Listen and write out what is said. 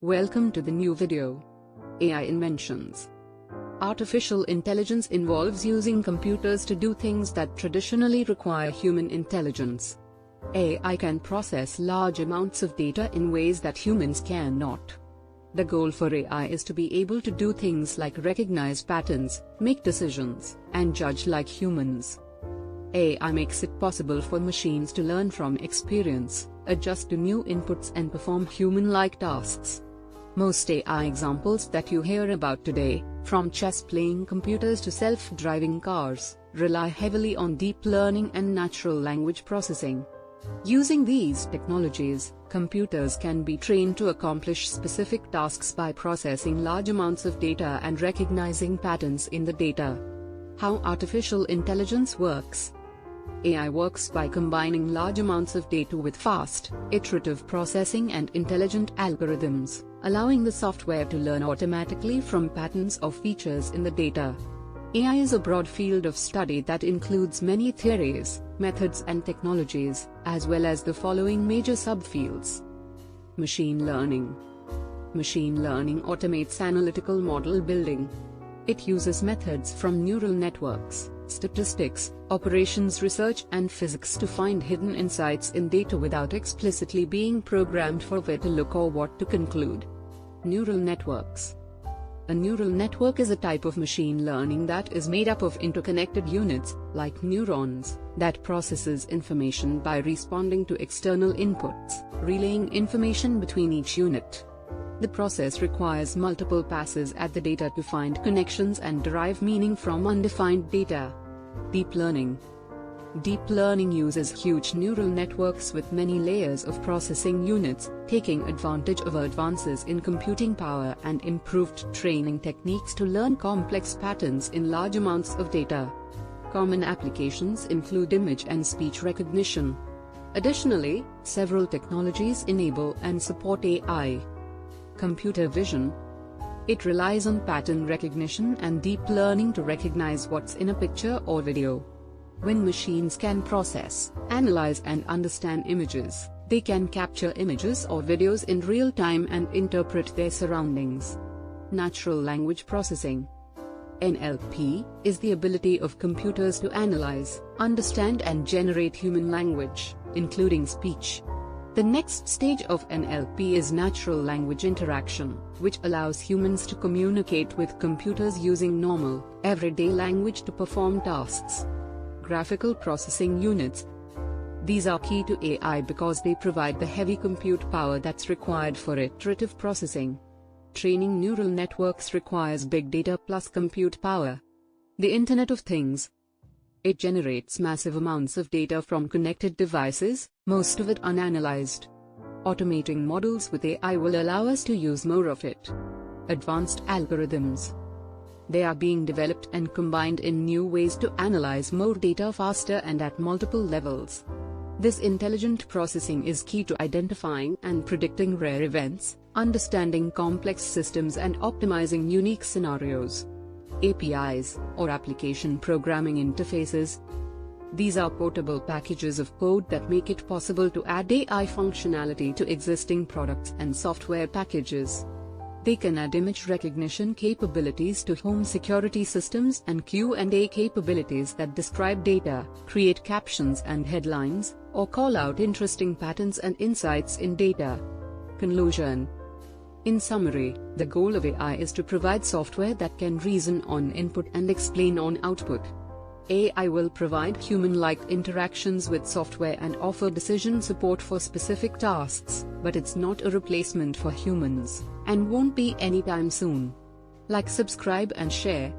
Welcome to the new video. AI inventions. Artificial intelligence involves using computers to do things that traditionally require human intelligence. AI can process large amounts of data in ways that humans cannot. The goal for AI is to be able to do things like recognize patterns, make decisions, and judge like humans. AI makes it possible for machines to learn from experience, adjust to new inputs and perform human-like tasks. Most AI examples that you hear about today, from chess-playing computers to self-driving cars, rely heavily on deep learning and natural language processing. Using these technologies, computers can be trained to accomplish specific tasks by processing large amounts of data and recognizing patterns in the data. How artificial intelligence works. AI works by combining large amounts of data with fast, iterative processing and intelligent algorithms, allowing the software to learn automatically from patterns or features in the data. AI is a broad field of study that includes many theories, methods and technologies, as well as the following major subfields. Machine learning. Machine learning automates analytical model building. It uses methods from neural networks, statistics, operations research and physics to find hidden insights in data without explicitly being programmed for where to look or what to conclude. Neural networks. A neural network is a type of machine learning that is made up of interconnected units, like neurons, that processes information by responding to external inputs, relaying information between each unit. The process requires multiple passes at the data to find connections and derive meaning from undefined data. Deep learning. Deep learning uses huge neural networks with many layers of processing units, taking advantage of advances in computing power and improved training techniques to learn complex patterns in large amounts of data. Common applications include image and speech recognition. Additionally, several technologies enable and support AI. Computer vision. It relies on pattern recognition and deep learning to recognize what's in a picture or video. When machines can process, analyze and understand images, they can capture images or videos in real time and interpret their surroundings. Natural language processing. NLP is the ability of computers to analyze, understand and generate human language, including speech. The next stage of NLP is natural language interaction, which allows humans to communicate with computers using normal, everyday language to perform tasks. Graphical processing units. These are key to AI because they provide the heavy compute power that's required for iterative processing. Training neural networks requires big data plus compute power. The Internet of Things. It generates massive amounts of data from connected devices, most of it unanalyzed. Automating models with AI will allow us to use more of it. Advanced algorithms. They are being developed and combined in new ways to analyze more data faster and at multiple levels. This intelligent processing is key to identifying and predicting rare events, understanding complex systems and optimizing unique scenarios. APIs, or application programming interfaces. These are portable packages of code that make it possible to add AI functionality to existing products and software packages. They can add image recognition capabilities to home security systems and Q&A capabilities that describe data, create captions and headlines, or call out interesting patterns and insights in data. Conclusion. In summary, the goal of AI is to provide software that can reason on input and explain on output. AI will provide human-like interactions with software and offer decision support for specific tasks, but it's not a replacement for humans, and won't be anytime soon. Like, subscribe and share.